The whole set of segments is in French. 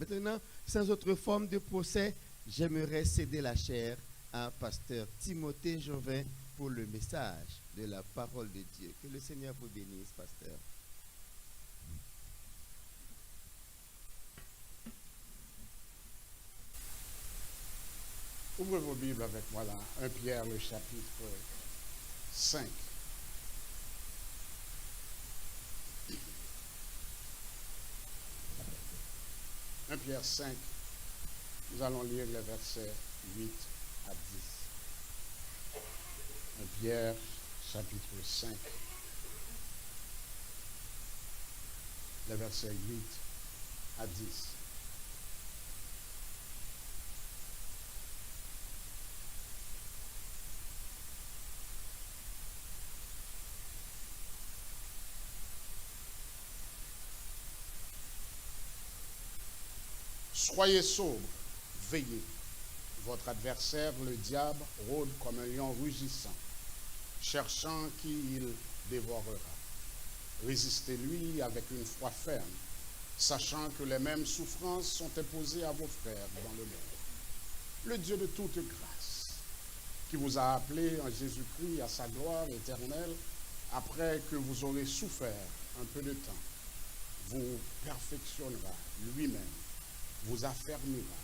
maintenant, sans autre forme de procès, j'aimerais céder la chair à pasteur Timothée Jovin pour le message de la parole de Dieu. Que le Seigneur vous bénisse, pasteur. Ouvrez vos Bibles avec moi là, 1 Pierre, le chapitre 5. « 1 Pierre 5, nous allons lire les versets 8 à 10. 1 Pierre, chapitre 5, les versets 8 à 10. Soyez sobres, veillez. Votre adversaire, le diable, rôde comme un lion rugissant, cherchant qui il dévorera. Résistez-lui avec une foi ferme, sachant que les mêmes souffrances sont imposées à vos frères dans le monde. Le Dieu de toute grâce, qui vous a appelés en Jésus-Christ à sa gloire éternelle, après que vous aurez souffert un peu de temps, vous perfectionnera lui-même, vous affermira,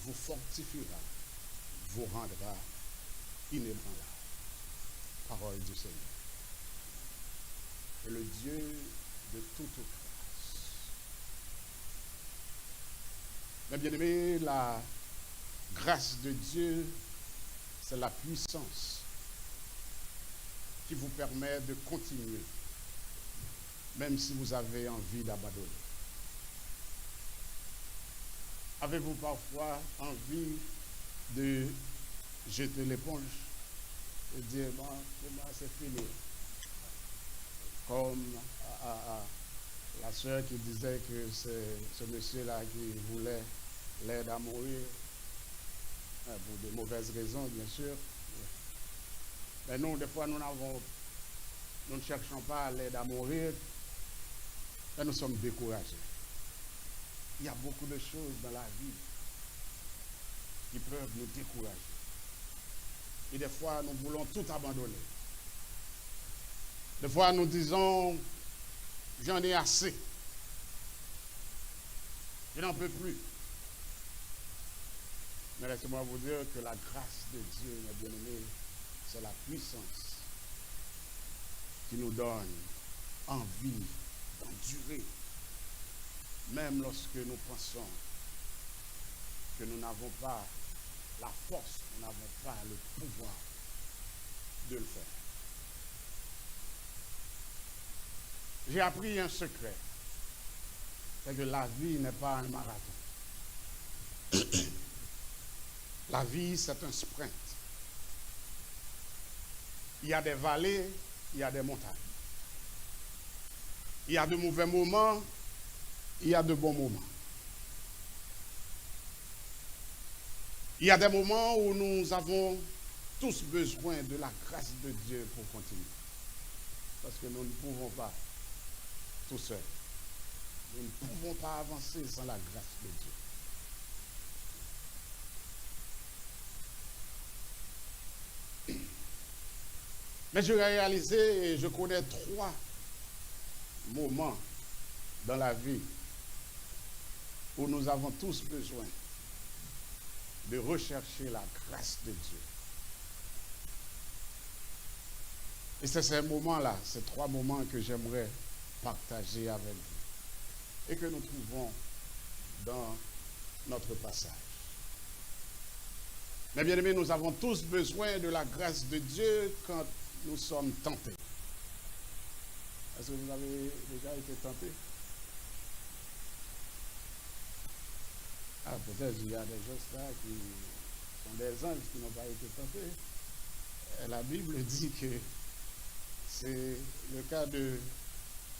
vous fortifiera, vous rendra inébranlable. Parole du Seigneur. Et le Dieu de toute grâce. Mes bien-aimés, la grâce de Dieu, c'est la puissance qui vous permet de continuer, même si vous avez envie d'abandonner. Avez-vous parfois envie de jeter l'éponge et dire, bon, pour moi, c'est fini. Comme la sœur qui disait que c'est ce monsieur-là qui voulait l'aide à mourir, pour de mauvaises raisons, bien sûr. Mais nous, des fois, nous ne cherchons pas l'aide à mourir, mais nous sommes découragés. Il y a beaucoup de choses dans la vie qui peuvent nous décourager. Et des fois, nous voulons tout abandonner. Des fois, nous disons, j'en ai assez. Je n'en peux plus. Mais laissez-moi vous dire que la grâce de Dieu, mes bien-aimés, c'est la puissance qui nous donne envie d'endurer. Même lorsque nous pensons que nous n'avons pas la force, nous n'avons pas le pouvoir de le faire. J'ai appris un secret, c'est que la vie n'est pas un marathon. La vie, c'est un sprint. Il y a des vallées, il y a des montagnes. Il y a de mauvais moments, il y a de bons moments. Il y a des moments où nous avons tous besoin de la grâce de Dieu pour continuer. Parce que nous ne pouvons pas tout seuls. Nous ne pouvons pas avancer sans la grâce de Dieu. Mais je réalisais et je connais 3 moments dans la vie où nous avons tous besoin de rechercher la grâce de Dieu. Et c'est ces moments-là, ces 3 moments que j'aimerais partager avec vous et que nous trouvons dans notre passage. Mais bien aimés, nous avons tous besoin de la grâce de Dieu quand nous sommes tentés. Est-ce que vous avez déjà été tentés? Ah, peut-être il y a des gens là qui sont des anges qui n'ont pas été tentés. Et la Bible dit que c'est le cas de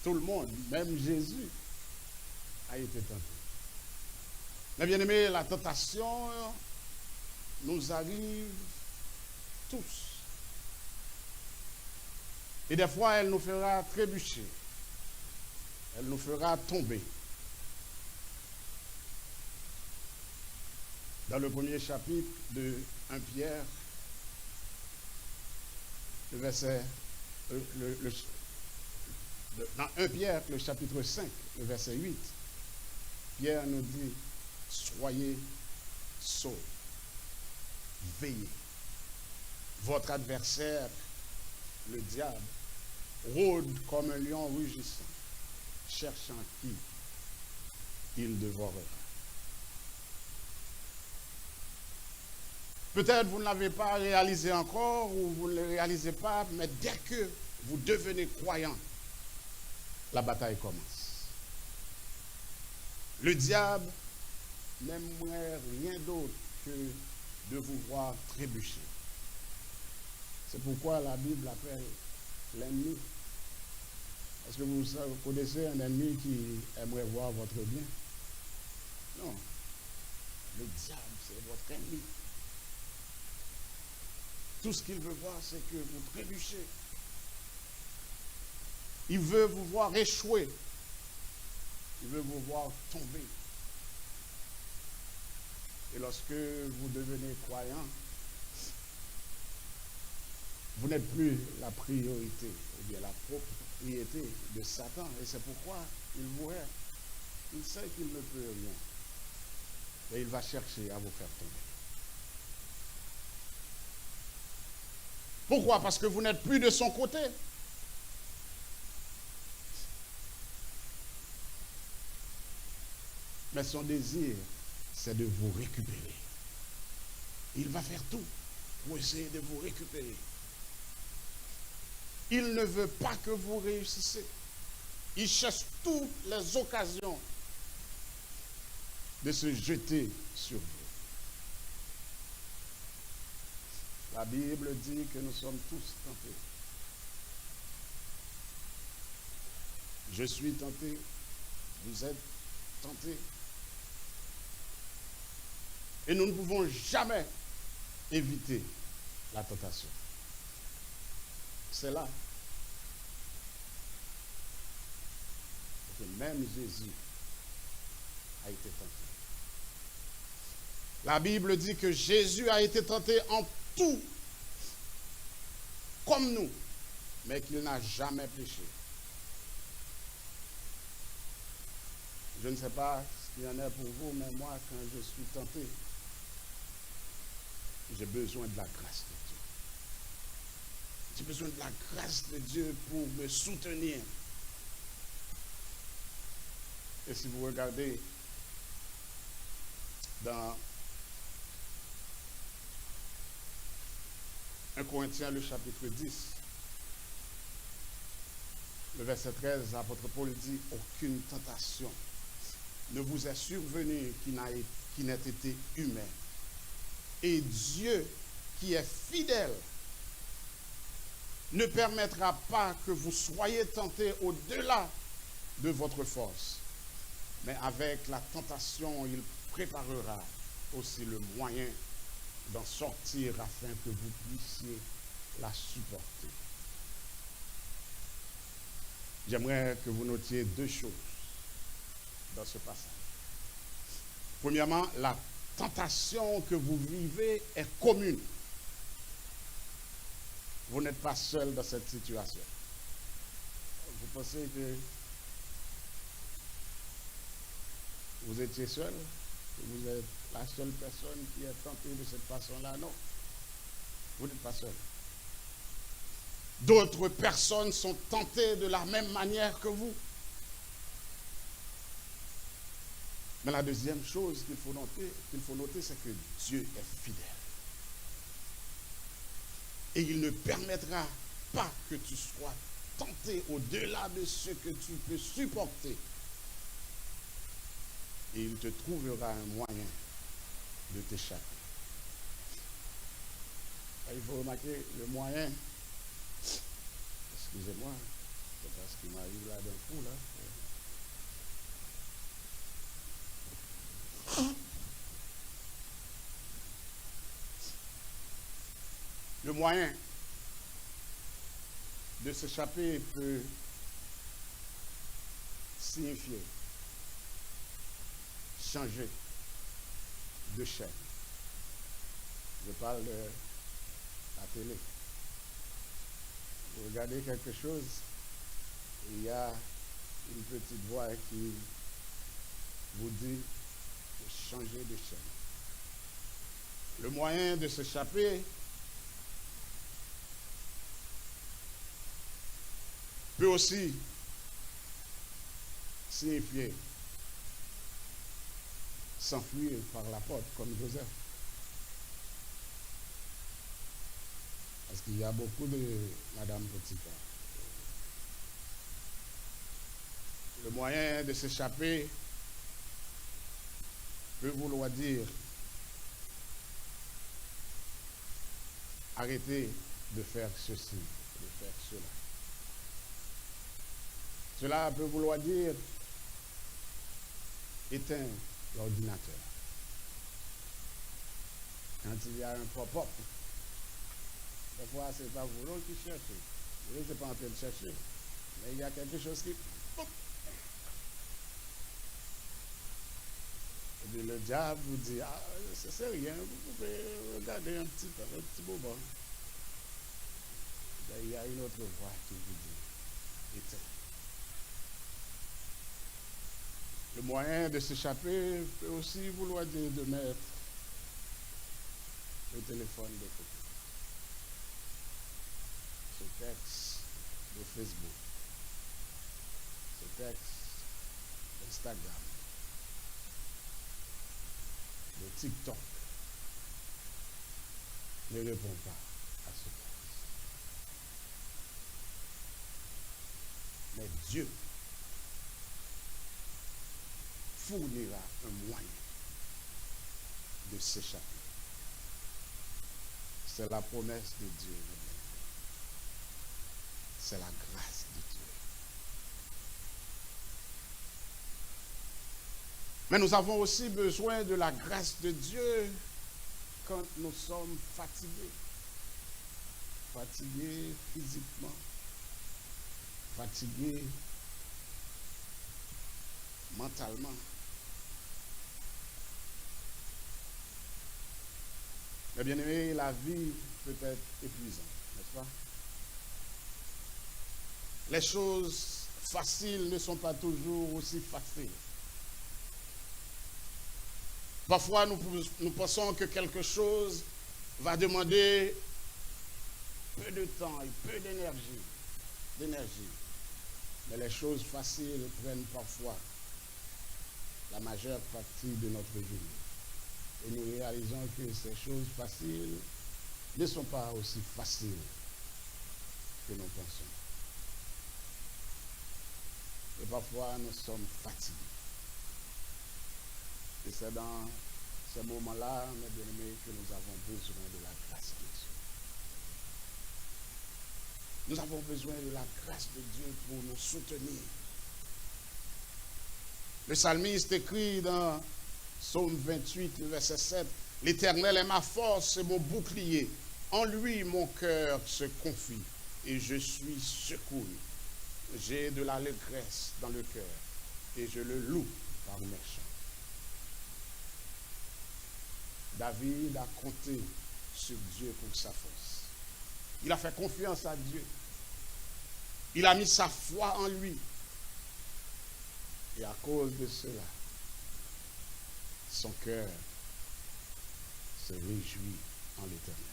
tout le monde, même Jésus a été tenté. Mais bien aimé, la tentation nous arrive tous. Et des fois, elle nous fera trébucher. Elle nous fera tomber. Dans le premier chapitre de 1 Pierre, le verset, dans 1 Pierre, le chapitre 5, le verset 8, Pierre nous dit, soyez saufs, veillez. Votre adversaire, le diable, rôde comme un lion rugissant, cherchant qui il dévorera. Peut-être vous ne l'avez pas réalisé encore ou vous ne le réalisez pas, mais dès que vous devenez croyant, la bataille commence. Le diable n'aimerait rien d'autre que de vous voir trébucher. C'est pourquoi la Bible appelle l'ennemi. Est-ce que vous connaissez un ennemi qui aimerait voir votre bien? Non. Le diable, c'est votre ennemi. Tout ce qu'il veut voir, c'est que vous trébuchez. Il veut vous voir échouer. Il veut vous voir tomber. Et lorsque vous devenez croyant, vous n'êtes plus la priorité, ou bien la propriété de Satan. Et c'est pourquoi il vous hait. Il sait qu'il ne peut rien. Et il va chercher à vous faire tomber. Pourquoi? Parce que vous n'êtes plus de son côté. Mais son désir, c'est de vous récupérer. Il va faire tout pour essayer de vous récupérer. Il ne veut pas que vous réussissiez. Il cherche toutes les occasions de se jeter sur vous. La Bible dit que nous sommes tous tentés. Je suis tenté, vous êtes tentés. Et nous ne pouvons jamais éviter la tentation. C'est là que même Jésus a été tenté. La Bible dit que Jésus a été tenté en tout, comme nous, mais qu'il n'a jamais péché. Je ne sais pas ce qu'il y en a pour vous, mais moi, quand je suis tenté, j'ai besoin de la grâce de Dieu. J'ai besoin de la grâce de Dieu pour me soutenir. Et si vous regardez dans 1 Corinthiens, le chapitre 10, le verset 13, l'apôtre Paul dit « Aucune tentation ne vous est survenue qui n'ait été humaine. Et Dieu, qui est fidèle, ne permettra pas que vous soyez tentés au-delà de votre force. Mais avec la tentation, il préparera aussi le moyen d'en sortir afin que vous puissiez la supporter. » J'aimerais que vous notiez deux choses dans ce passage. Premièrement, la tentation que vous vivez est commune. Vous n'êtes pas seul dans cette situation. Vous pensez que vous étiez seul? Que vous êtes la seule personne qui est tentée de cette façon-là? Non. Vous n'êtes pas seul. D'autres personnes sont tentées de la même manière que vous. Mais la deuxième chose qu'il faut noter, c'est que Dieu est fidèle. Et il ne permettra pas que tu sois tenté au-delà de ce que tu peux supporter. Et il te trouvera un moyen de t'échapper. Il faut remarquer le moyen. Excusez-moi, c'est parce qu'il m'arrive là d'un coup, là. Le moyen de s'échapper peut signifier changer de chaîne. Je parle de la télé. Vous regardez quelque chose, il y a une petite voix qui vous dit de changer de chaîne. Le moyen de s'échapper peut aussi signifier s'enfuir par la porte comme Joseph. Parce qu'il y a beaucoup de Madame Potiphar. Le moyen de s'échapper peut vouloir dire arrêter de faire ceci, de faire cela. Cela peut vouloir dire éteindre l'ordinateur. Quand il y a un pop-up, parfois ce n'est pas vous qui cherchez. Vous n'êtes pas en train de chercher. Mais il y a quelque chose qui... Et puis le diable vous dit, ah, c'est rien, vous pouvez regarder un petit moment. Il y a une autre voix qui vous dit, éteins. Le moyen de s'échapper peut aussi vouloir dire de mettre le téléphone de côté. Ce texte de Facebook, ce texte d'Instagram, de TikTok ne répond pas à ce texte. Mais Dieu fournira un moyen de s'échapper. C'est la promesse de Dieu. C'est la grâce de Dieu. Mais nous avons aussi besoin de la grâce de Dieu quand nous sommes fatigués. Fatigués physiquement. Fatigués mentalement. Mais bien aimé, la vie peut être épuisante, n'est-ce pas? Les choses faciles ne sont pas toujours aussi faciles. Parfois, nous pensons que quelque chose va demander peu de temps et peu d'énergie. Mais les choses faciles prennent parfois la majeure partie de notre journée. Et nous réalisons que ces choses faciles ne sont pas aussi faciles que nous pensons. Et parfois, nous sommes fatigués. Et c'est dans ce moment-là, mes bien-aimés, que nous avons besoin de la grâce de Dieu. Nous avons besoin de la grâce de Dieu pour nous soutenir. Le psalmiste écrit dans Psaume 28, verset 7, « L'Éternel est ma force et mon bouclier. En lui, mon cœur se confie et je suis secouru. J'ai de l'allégresse dans le cœur et je le loue par mes chants. » David a compté sur Dieu pour sa force. Il a fait confiance à Dieu. Il a mis sa foi en lui. Et à cause de cela, son cœur se réjouit en l'Éternel.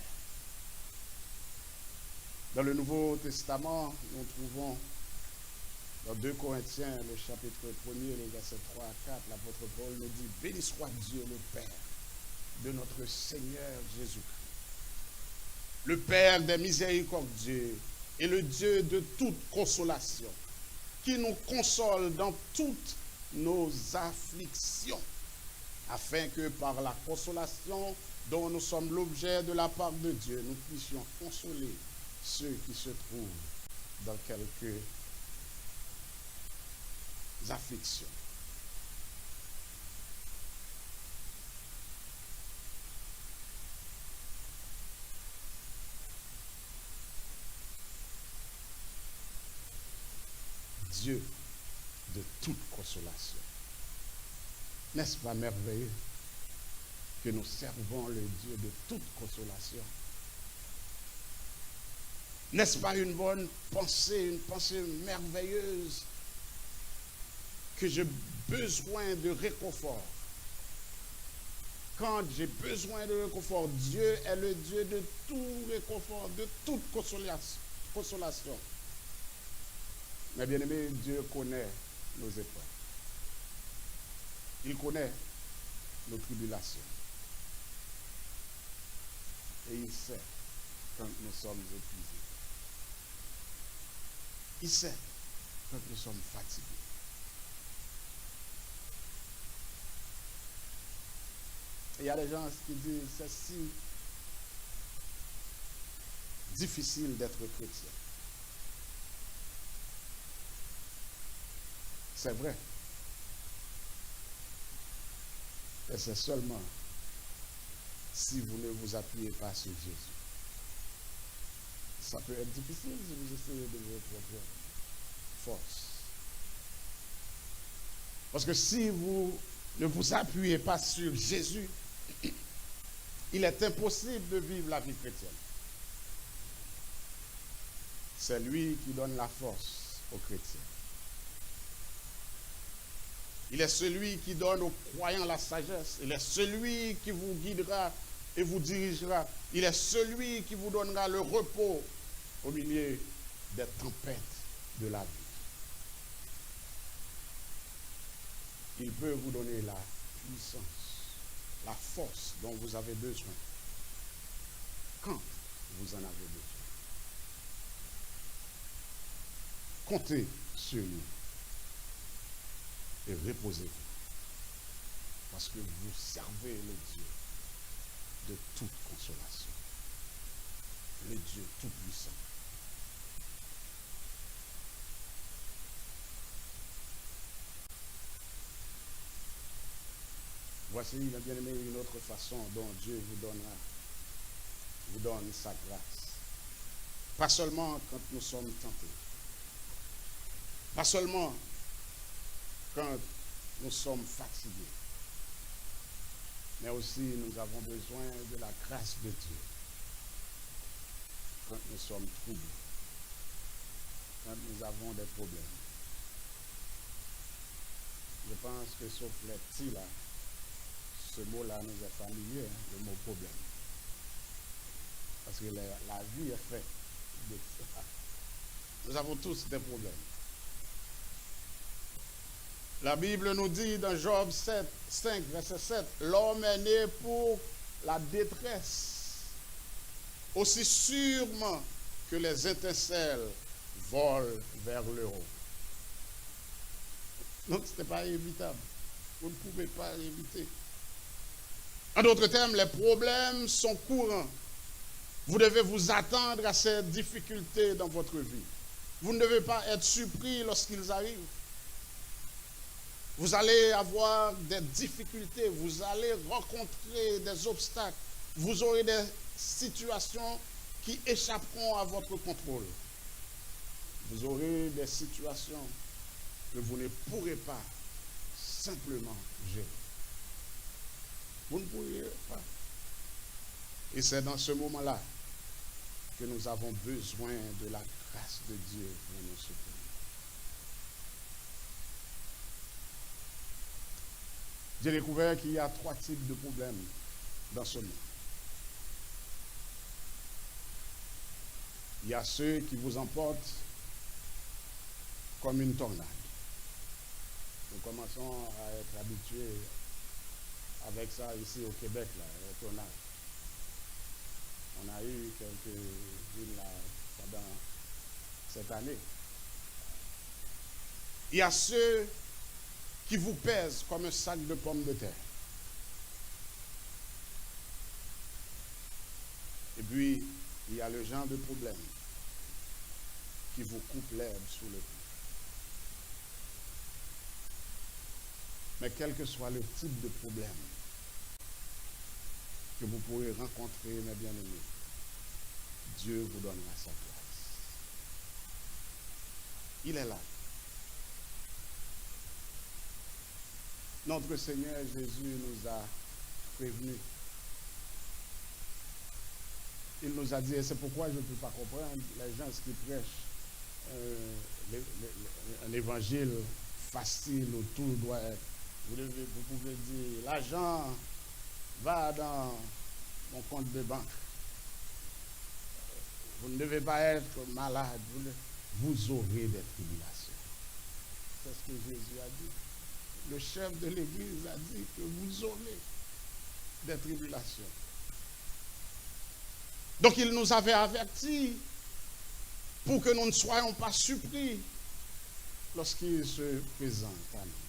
Dans le Nouveau Testament, nous trouvons dans 2 Corinthiens, le chapitre 1er, les versets 3 à 4, l'apôtre Paul nous dit « Béni soit Dieu le Père de notre Seigneur Jésus-Christ, le Père des miséricordieux et le Dieu de toute consolation, qui nous console dans toutes nos afflictions, afin que par la consolation dont nous sommes l'objet de la part de Dieu, nous puissions consoler ceux qui se trouvent dans quelques afflictions. » Dieu de toute consolation. N'est-ce pas merveilleux que nous servons le Dieu de toute consolation. N'est-ce pas une bonne pensée, une pensée merveilleuse, que j'ai besoin de réconfort? Quand j'ai besoin de réconfort, Dieu est le Dieu de tout réconfort, de toute consolation. Mais bien aimé, Dieu connaît nos épreuves. Il connaît nos tribulations. Et il sait quand nous sommes épuisés. Il sait quand nous sommes fatigués. Et il y a des gens qui disent, c'est si difficile d'être chrétien. C'est vrai. Et c'est seulement si vous ne vous appuyez pas sur Jésus. Ça peut être difficile si vous essayez de votre propre force. Parce que si vous ne vous appuyez pas sur Jésus, il est impossible de vivre la vie chrétienne. C'est lui qui donne la force aux chrétiens. Il est celui qui donne aux croyants la sagesse. Il est celui qui vous guidera et vous dirigera. Il est celui qui vous donnera le repos au milieu des tempêtes de la vie. Il peut vous donner la puissance, la force dont vous avez besoin quand vous en avez besoin. Comptez sur lui et reposez-vous parce que vous servez le Dieu de toute consolation, le Dieu tout-puissant. Voici, mes bien-aimés, une autre façon dont Dieu vous donne sa grâce. Pas seulement quand nous sommes tentés. Pas seulement quand nous sommes fatigués. Mais aussi, nous avons besoin de la grâce de Dieu quand nous sommes troublés, quand nous avons des problèmes. Je pense que sauf les petits là, ce mot-là nous est familier, hein, le mot problème. Parce que la vie est faite de ça. Nous avons tous des problèmes. La Bible nous dit dans Job 5, verset 7, l'homme est né pour la détresse, aussi sûrement que les étincelles volent vers le haut. Donc ce n'est pas évitable. Vous ne pouvez pas éviter. En d'autres termes, les problèmes sont courants. Vous devez vous attendre à ces difficultés dans votre vie. Vous ne devez pas être surpris lorsqu'ils arrivent. Vous allez avoir des difficultés, vous allez rencontrer des obstacles, vous aurez des situations qui échapperont à votre contrôle. Vous aurez des situations que vous ne pourrez pas simplement gérer. Vous ne pourrez pas. Et c'est dans ce moment-là que nous avons besoin de la grâce de Dieu pour nous soutenir. J'ai découvert qu'il y a 3 types de problèmes dans ce monde. Il y a ceux qui vous emportent comme une tornade. Nous commençons à être habitués avec ça ici au Québec, là, les tornades. On a eu quelques-unes là pendant cette année. Il y a ceux qui vous pèsent comme un sac de pommes de terre. Et puis, il y a le genre de problème qui vous coupe l'herbe sous le pied. Mais quel que soit le type de problème que vous pourrez rencontrer, mes bien-aimés, Dieu vous donnera sa grâce. Il est là. Notre Seigneur Jésus nous a prévenus il nous a dit, et c'est pourquoi je ne peux pas comprendre les gens qui prêchent un évangile facile où tout doit être. Vous pouvez dire, l'argent va dans mon compte de banque. Vous ne devez pas être malade. Vous aurez des tribulations. C'est ce que Jésus a dit. Le chef de l'Église a dit que vous aurez des tribulations. Donc il nous avait avertis pour que nous ne soyons pas surpris lorsqu'il se présente à nous.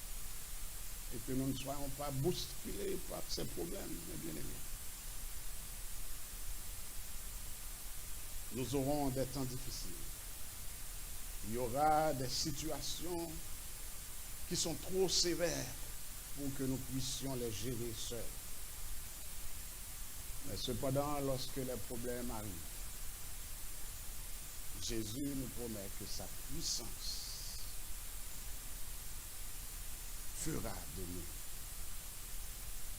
Et que nous ne soyons pas bousculés par ces problèmes, mes bien-aimés. Nous aurons des temps difficiles. Il y aura des situations qui sont trop sévères pour que nous puissions les gérer seuls. Mais cependant, lorsque les problèmes arrivent, Jésus nous promet que sa puissance fera de nous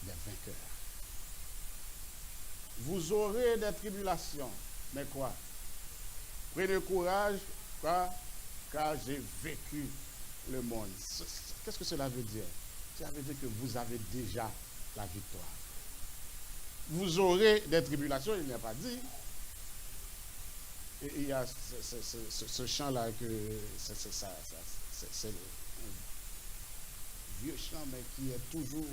des vainqueurs. Vous aurez des tribulations, mais quoi? Prenez courage, quoi? Car j'ai vécu le monde. Qu'est-ce que cela veut dire? Cela veut dire que vous avez déjà la victoire. Vous aurez des tribulations, il n'y a pas dit. Et il y a ce chant-là que c'est un vieux chant, mais qui est toujours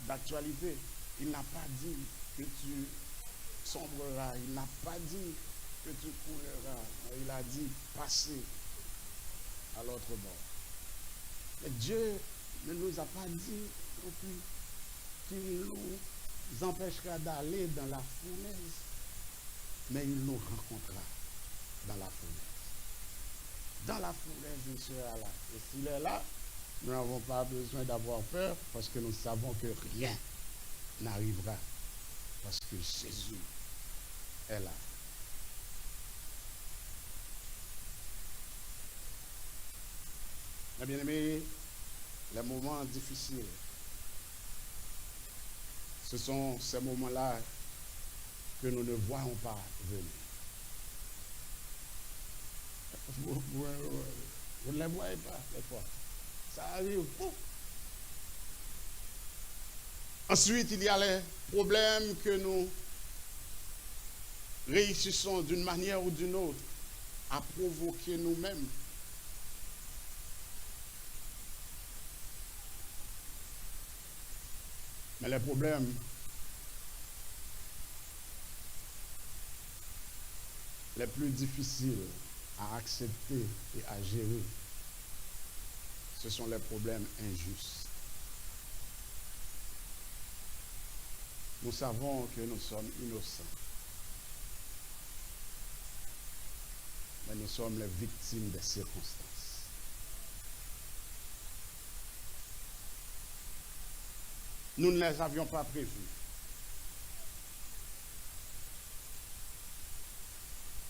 d'actualité. Il n'a pas dit que tu sombreras, il n'a pas dit que tu courras, il a dit passer à l'autre bord. Mais Dieu ne nous a pas dit non plus qu'il nous empêchera d'aller dans la fournaise, mais il nous rencontrera dans la fournaise. Dans la fournaise, il sera là. Et s'il est là, nous n'avons pas besoin d'avoir peur parce que nous savons que rien n'arrivera parce que Jésus est là. Mes bien-aimés, les moments difficiles, ce sont ces moments-là que nous ne voyons pas venir. Vous ne les voyez pas, des fois. Ça arrive. Ensuite, il y a les problèmes que nous réussissons d'une manière ou d'une autre à provoquer nous-mêmes. Mais les problèmes les plus difficiles à accepter et à gérer, ce sont les problèmes injustes. Nous savons que nous sommes innocents, mais nous sommes les victimes des circonstances. Nous ne les avions pas prévus.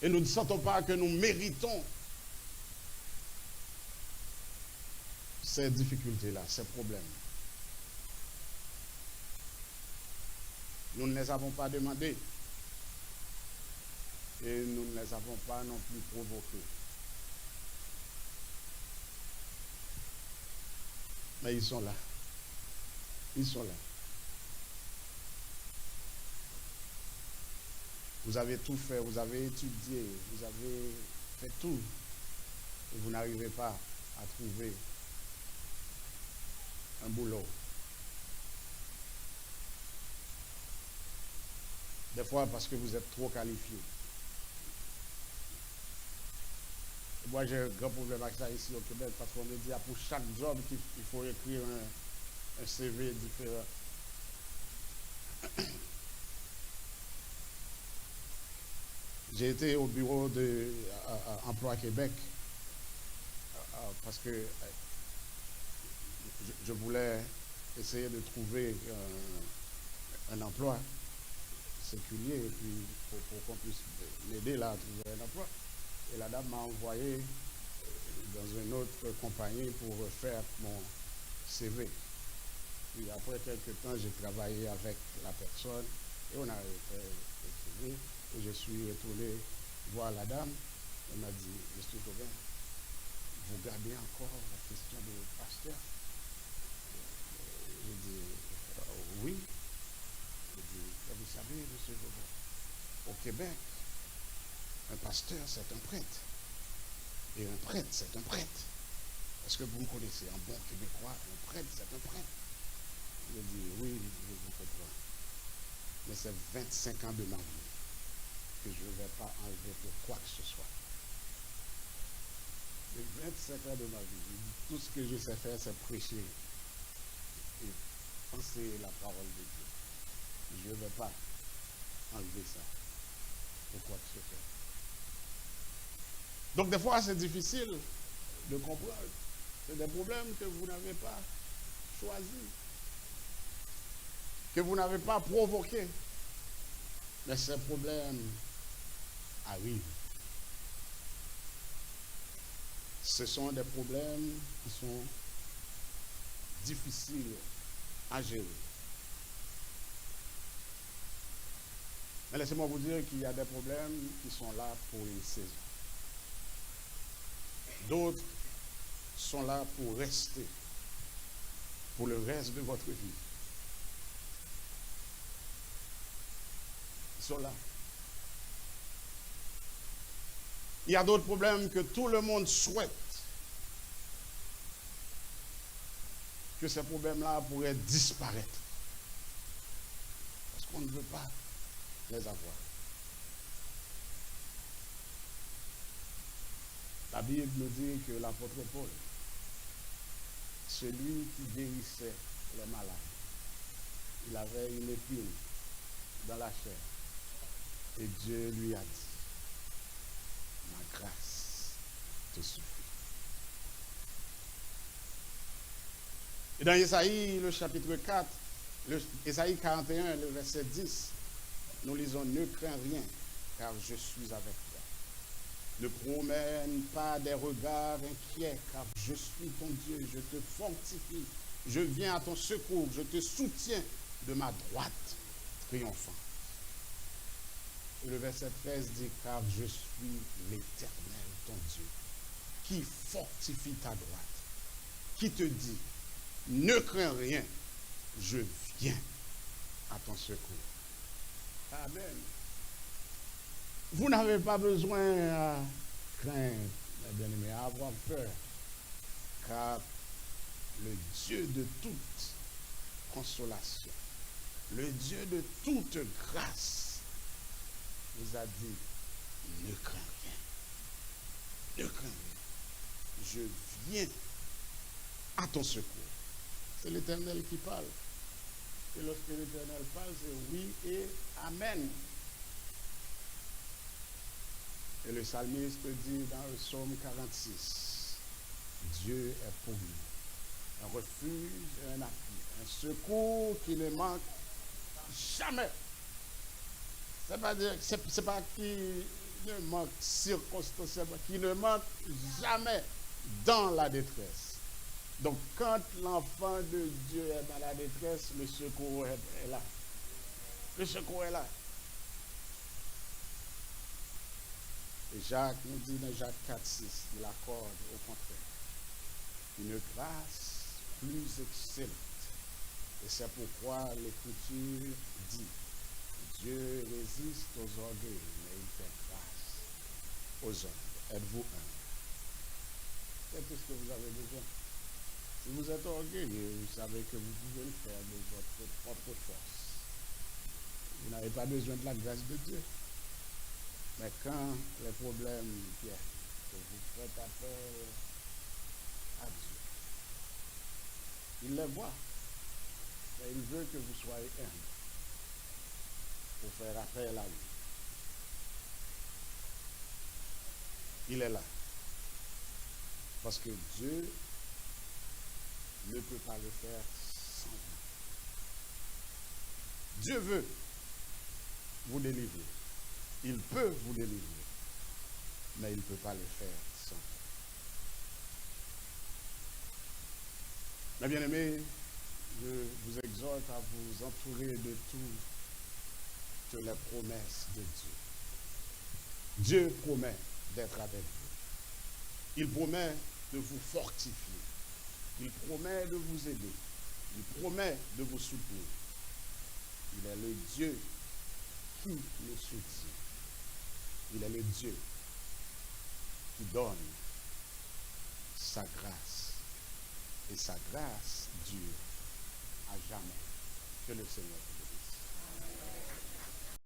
Et nous ne sentons pas que nous méritons ces difficultés-là, ces problèmes. Nous ne les avons pas demandés. Et nous ne les avons pas non plus provoqués. Mais ils sont là. Ils sont là. Vous avez tout fait, vous avez étudié, vous avez fait tout. Et vous n'arrivez pas à trouver un boulot. Des fois parce que vous êtes trop qualifié. Moi, j'ai un grand problème avec ça ici au Québec parce qu'on me dit que pour chaque job, il faut écrire un CV différent. J'ai été au bureau de Emploi Québec parce que je voulais essayer de trouver un emploi séculier et puis pour qu'on puisse m'aider là à trouver un emploi. Et la dame m'a envoyé dans une autre compagnie pour refaire mon CV. Puis après quelques temps, j'ai travaillé avec la personne Et on a fait le CV, et je suis retourné voir la dame. Elle m'a dit, Monsieur Joven, vous gardez encore la question de pasteur? J'ai dit, oui. J'ai dit, vous savez, Monsieur Joven, au Québec, un pasteur, c'est un prêtre. Et un prêtre, c'est un prêtre. Est-ce que vous me connaissez en bon québécois? Un prêtre, c'est un prêtre. J'ai dit, oui, je vous comprends. Mais c'est 25 ans de ma vie que je ne vais pas enlever pour quoi que ce soit. Les 25 ans de ma vie, tout ce que je sais faire, c'est prêcher et penser la parole de Dieu. Je ne vais pas enlever ça pour quoi que ce soit. Donc des fois, c'est difficile de comprendre. C'est des problèmes que vous n'avez pas choisis, que vous n'avez pas provoqués. Mais ces problèmes arrivent. Ce sont des problèmes qui sont difficiles à gérer. Mais laissez-moi vous dire qu'il y a des problèmes qui sont là pour une saison. D'autres sont là pour rester, pour le reste de votre vie. Ils sont là. Il y a d'autres problèmes que tout le monde souhaite que ces problèmes-là pourraient disparaître. Parce qu'on ne veut pas les avoir. La Bible nous dit que l'apôtre Paul, celui qui guérissait les malades, il avait une épine dans la chair. Et Dieu lui a dit, ma grâce te suffit. Et dans Ésaïe, le chapitre 4, Ésaïe 41, le verset 10, nous lisons, ne crains rien, car je suis avec toi. Ne promène pas des regards inquiets, car je suis ton Dieu, je te fortifie, je viens à ton secours, je te soutiens de ma droite triomphante. Et le verset 13 dit, car je suis l'Éternel, ton Dieu, qui fortifie ta droite, qui te dit, ne crains rien, je viens à ton secours. Amen. Vous n'avez pas besoin à craindre, mes bien-aimés, à avoir peur, car le Dieu de toute consolation, le Dieu de toute grâce, vous a dit, ne crains rien, ne crains rien, je viens à ton secours. C'est l'Éternel qui parle. Et lorsque l'Éternel parle, c'est oui et amen. Et le psalmiste dit dans le psaume 46, Dieu est pour nous, un refuge et un appui, un secours qui ne manque jamais. C'est pas qui ne manque circonstanciellement, qui ne manque jamais dans la détresse. Donc quand l'enfant de Dieu est dans la détresse, le secours est là. Le secours est là. Et Jacques nous dit dans Jacques 4, 6, il accorde au contraire une grâce plus excellente. Et c'est pourquoi l'Écriture dit, Dieu résiste aux orgueils, mais il fait grâce aux hommes. Êtes-vous humble? C'est tout ce que vous avez besoin. Si vous êtes orgueilleux, vous savez que vous pouvez le faire de votre propre force. Vous n'avez pas besoin de la grâce de Dieu. Mais quand les problèmes viennent, que vous faites appel à Dieu, il les voit. Mais il veut que vous soyez humble pour faire appel à lui. Il est là. Parce que Dieu ne peut pas le faire sans vous. Dieu veut vous délivrer. Il peut vous délivrer, mais il ne peut pas le faire sans vous. Mes bien-aimés, je vous exhorte à vous entourer de tout que les promesses de Dieu. Dieu promet d'être avec vous. Il promet de vous fortifier. Il promet de vous aider. Il promet de vous soutenir. Il est le Dieu qui nous soutient. Il est le Dieu qui donne sa grâce. Et sa grâce dure à jamais. Que le Seigneur vous bénisse.